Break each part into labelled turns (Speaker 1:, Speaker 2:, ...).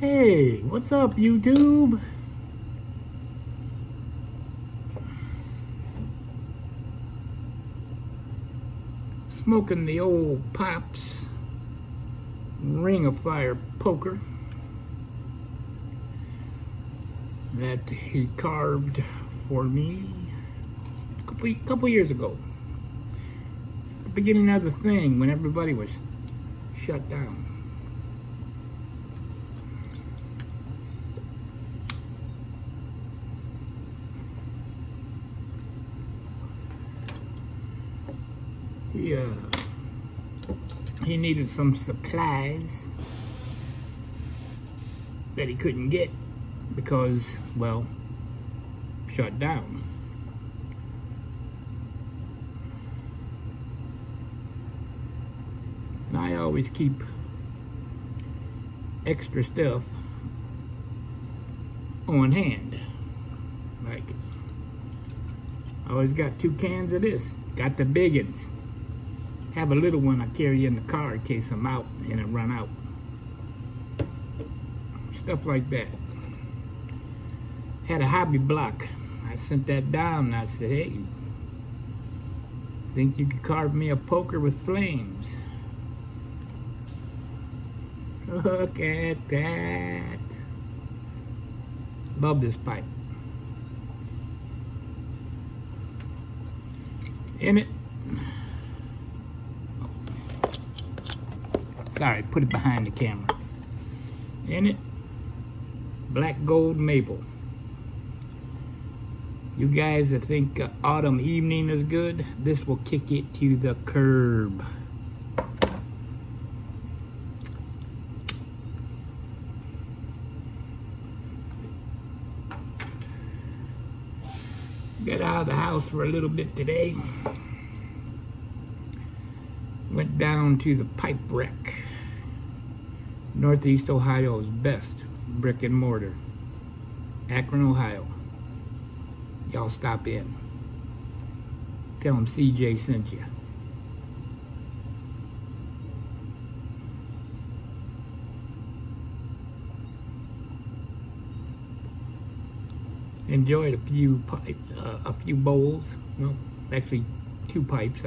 Speaker 1: Hey, what's up, YouTube? Smoking the old Pops Ring of Fire poker that he carved for me a couple years ago. The beginning of the thing when everybody was shut down. He needed some supplies that he couldn't get because, well, shut down. And I always keep extra stuff on hand. Like, I always got 2 cans of this. Got the big ones. Have a little one I carry in the car in case I'm out and it run out. Stuff like that. Had a hobby block. I sent that down and I said, hey, think you could carve me a poker with flames? Look at that. Love this pipe. In it. Sorry, put it behind the camera. In it, black gold maple. You guys that think autumn evening is good, this will kick it to the curb. Got out of the house for a little bit today. Went down to the pipe wreck. Northeast Ohio's best brick and mortar. Akron, Ohio. Y'all stop in. Tell them CJ sent you. Enjoyed a few bowls. Well, actually 2 pipes.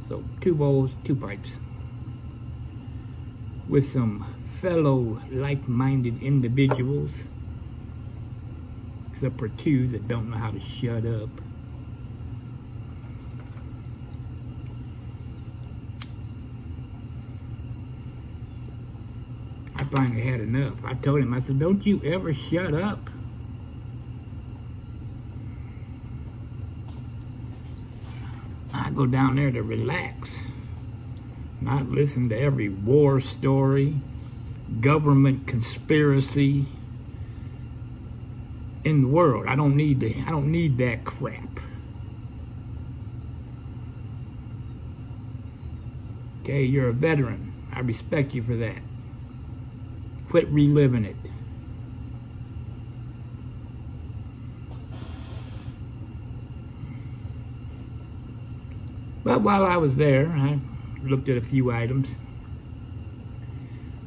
Speaker 1: So 2 bowls, 2 pipes. With some fellow like-minded individuals. Except for 2 that don't know how to shut up. I finally had enough. I told him, I said, don't you ever shut up. I go down there to relax. Not listen to every war story, government conspiracy in the world. I don't need that crap. Okay, you're a veteran. I respect you for that. Quit reliving it. But while I was there, I looked at a few items.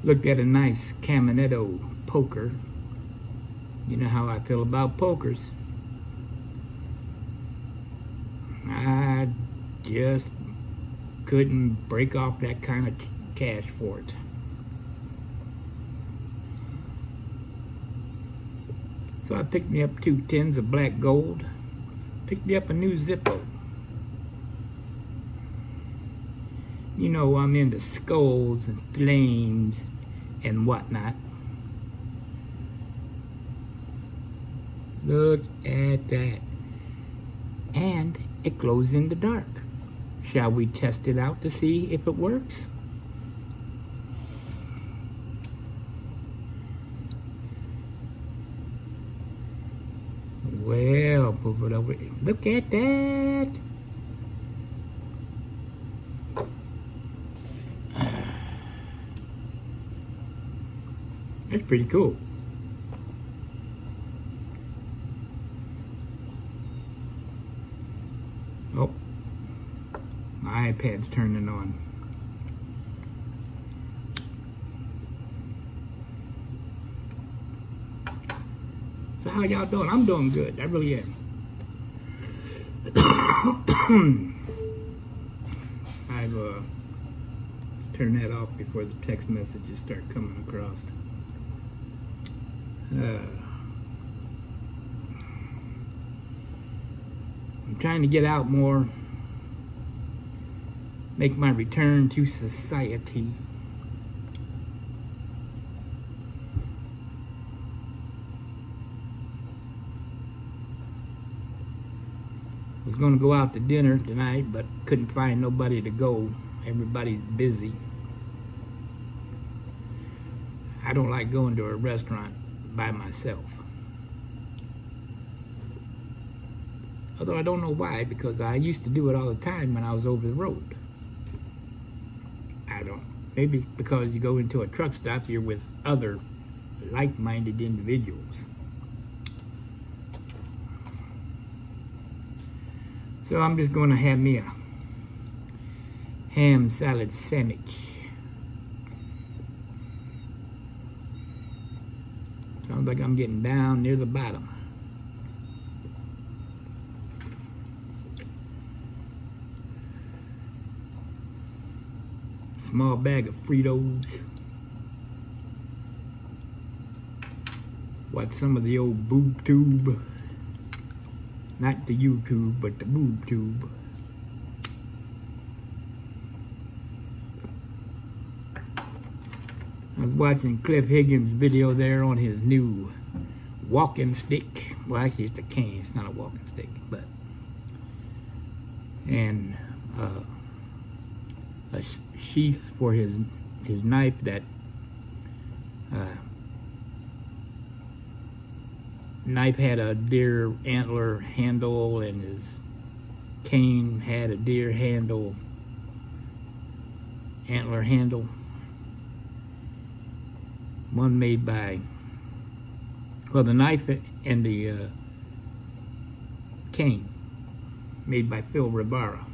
Speaker 1: Looked at a nice Caminetto poker. You know how I feel about pokers. I just couldn't break off that kind of cash for it. So I picked me up 2 tins of black gold. Picked me up a new zippo. You know, I'm into skulls and flames and whatnot. Look at that. And it glows in the dark. Shall we test it out to see if it works? Well, move it over. Look at that. That's pretty cool. Oh, my iPad's turning on. So how y'all doing? I'm doing good. I really am. I've let's turn that off before the text messages start coming across. I'm trying to get out more, make my return to society. I was going to go out to dinner tonight, but couldn't find nobody to go. Everybody's busy. I don't like going to a restaurant by myself. Although I don't know why, because I used to do it all the time when I was over the road. I don't. Maybe it's because you go into a truck stop, you're with other like-minded individuals. So I'm just going to have me a ham salad sandwich. Sounds like I'm getting down near the bottom. Small bag of Fritos. Watch some of the old boob tube. Not the YouTube, but the boob tube. I was watching Cliff Higgins' video there on his new walking stick. Well, actually it's a cane, it's not a walking stick, but. And a sheath for his knife that knife had a deer antler handle, and his cane had a deer antler handle. One made by, well, the knife and the cane made by Phil Rivara.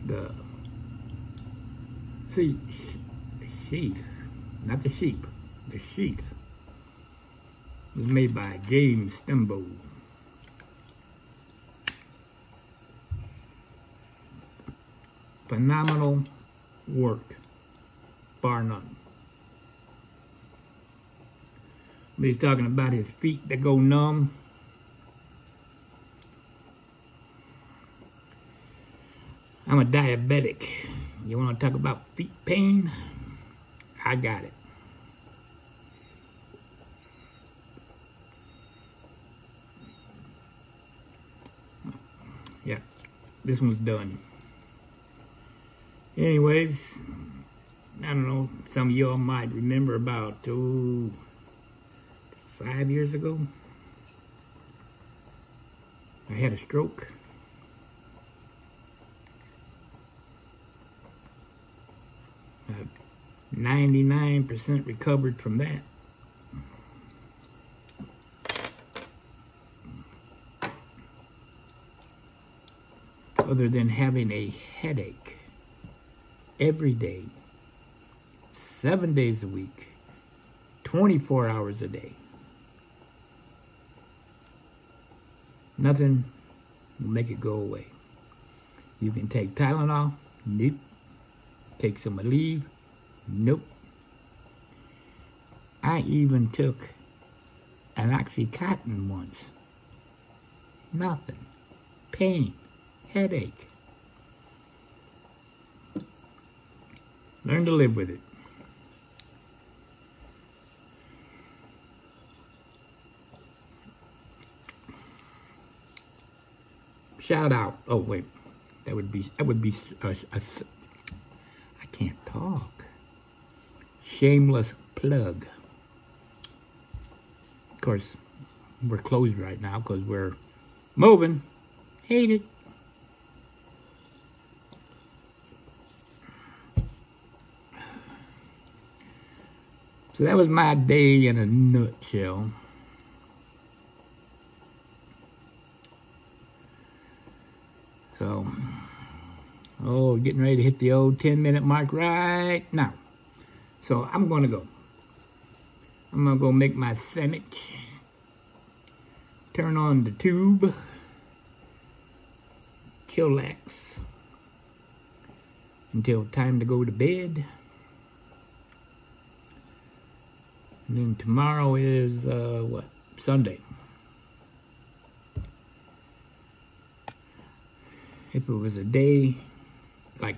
Speaker 1: The sheath, not the sheep, the sheath was made by James Stembo. Phenomenal work, bar none. He's talking about his feet that go numb. I'm a diabetic. You want to talk about feet pain? I got it. Yeah, this one's done. Anyways, I don't know, some of y'all might remember about 5 years ago, I had a stroke. 99% recovered from that. Other than having a headache every day, 7 days a week, 24 hours a day. Nothing will make it go away. You can take Tylenol, nope. Take some Aleve, nope. I even took an Oxycontin once. Nothing. Pain, headache. Learn to live with it. Shout out. Oh wait, that would be I can't talk. Shameless plug. Of course, we're closed right now because we're moving. Hate it. So that was my day in a nutshell. So, getting ready to hit the old 10-minute mark right now. So I'm going to go. I'm gonna go make my sandwich. Turn on the tube. Chillax. Until time to go to bed. And then tomorrow is, what? Sunday. If it was a day, like,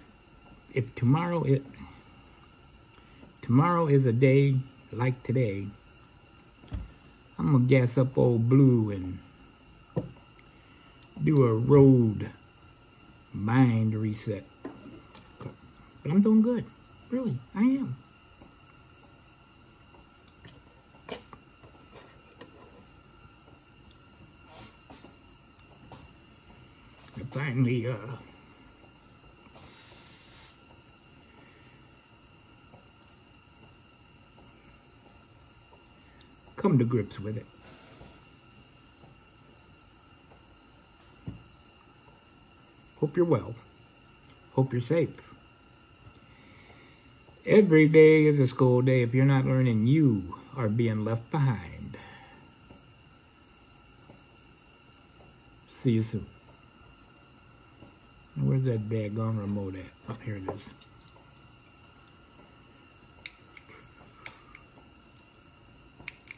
Speaker 1: if tomorrow is a day like today, I'm gonna gas up old Blue and do a road mind reset. But I'm doing good. Really, I am. I finally, come to grips with it. Hope you're well. Hope you're safe. Every day is a school day. If you're not learning, you are being left behind. See you soon. Where's that daggone remote at? Oh, here it is.